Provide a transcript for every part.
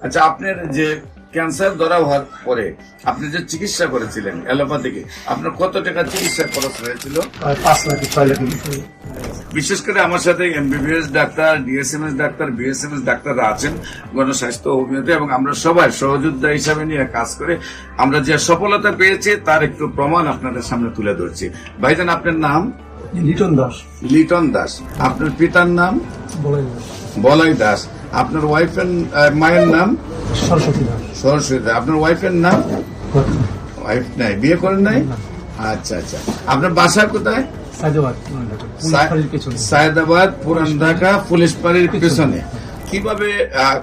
আচ্ছা, আপনার যে ক্যান্সার ধরা হওয়ার পরে আপনি যে চিকিৎসা করেছিলেন অ্যালোপ্যাথিকে, আপনার কত টাকা চিকিৎসা খরচ হয়েছিল? 5 লাখ 6 লাখ। বিশেষ করে আমার সাথে MBBS doctor, DSMS doctor, BSMS ডাক্তাররা আছেন, গণস্বাস্থ্য অভিনেতা, এবং আমরা সবাই সহযোদ্ধা হিসাবে নিয়ে কাজ করে আমরা যে সফলতা পেয়েছি তার একটু প্রমাণ আপনাদের সামনে তুলে ধরছি। ভাইজান, আপনার নাম? লিটন দাস। লিটন দাস। আপনার পিতার নাম? বলেন। বলাই দাস। আপনার ওয়াইফের মায়ের নাম? সরস্বতী দাস। সরস্বতী দাস। আপনার ওয়াইফের নাম? ওয়াইফ নাই, বিয়ে করেন নাই? আচ্ছা আচ্ছা। আপনার বাসা কোথায়? সায়দাবাদ, সায়দাবাদ, পুরান ঢাকা, পুলিশ পাড়ির পেছনে। কিভাবে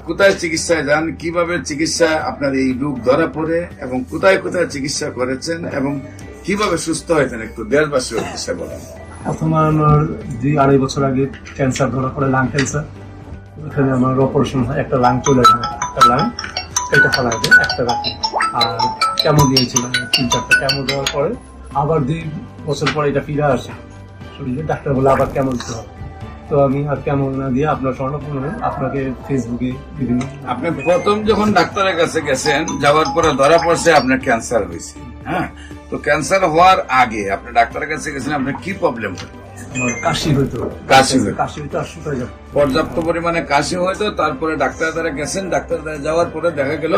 কোথায় চিকিৎসায় যান, কিভাবে চিকিৎসা আপনার এই রোগ ধরা পড়ে, এবং কোথায় কোথায় চিকিৎসা করেছেন, এবং কিভাবে সুস্থ হয়েছেন একটু দেশবাসীর উদ্দেশ্যে বলেন। প্রথমে আমার 2-2.5 বছর আগে ক্যান্সার ধরা পড়ে, লাং ক্যান্সার। এখানে আমার অপারেশন হয়, একটা লাং চলে যায়, একটা লাং এটা ফেলা যায়, একটা রাখে। আর কেমো দিয়েছিলাম 3-4টা কেমো দেওয়ার পরে আবার 2 বছর পরে এটা ফিরে আসে শরীরে। ডাক্তার বলে আবার কেমো দিতে হবে। তো আমি আর কেমন না দিয়ে আপনার স্বর্ণপূর্ণ আপনাকে ফেসবুকে বিভিন্ন। আপনি প্রথম যখন ডাক্তারের কাছে গেছেন, যাওয়ার পরে ধরা পড়ছে আপনার ক্যান্সার হয়েছে। হ্যাঁ, তো ক্যান্সার হওয়ার আগে আপনি ডাক্তারের কাছে গেছেন, আপনার কি প্রবলেম হতো? আমার কাশি হইতো, কাশি হইতো। কাশি হইতো আর শুকায় যাবে। পর্যাপ্ত পরিমাণে কাশি হয়তো, তারপরে ডাক্তার দ্বারা গেছেন, ডাক্তার দ্বারা যাওয়ার পরে দেখা গেল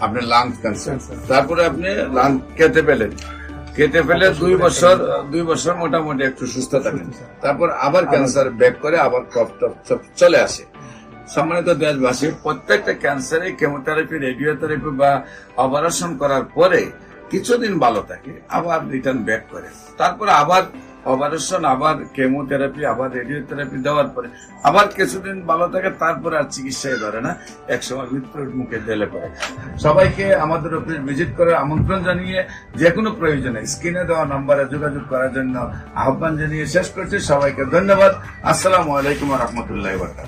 আপনার লাং ক্যান্সার। তারপরে আপনি লাং কেটে ফেলে 2 বছর মোটামুটি একটু সুস্থ থাকেন। তারপর আবার ক্যান্সার ব্যাক করে, আবার কফ টফ সব চলে আসে। সম্মানিত দেশবাসী, প্রত্যেকটা ক্যান্সারে কেমোথেরাপি, রেডিওথেরাপি বা অপারেশন করার পরে কিছুদিন ভালো থাকে, আবার রিটার্ন ব্যাক করে। তারপরে আবার অপারেশন, আবার কেমোথেরাপি, আবার রেডিওথেরাপি দেওয়ার পরে আবার কিছুদিন ভালো থাকে, তারপরে আর চিকিৎসায় ধরে না, একসময় মৃত্যুর মুখে ঢেলে পড়ে। সবাইকে আমাদের অফিস ভিজিট করার আমন্ত্রণ জানিয়ে যে কোনো প্রয়োজনে স্ক্রিনে দেওয়া নম্বরে যোগাযোগ করার জন্য আহ্বান জানিয়ে শেষ করছি। সবাইকে ধন্যবাদ। আসসালামু আলাইকুম ওয়া রাহমাতুল্লাহি ওয়া বারাকাতুহু।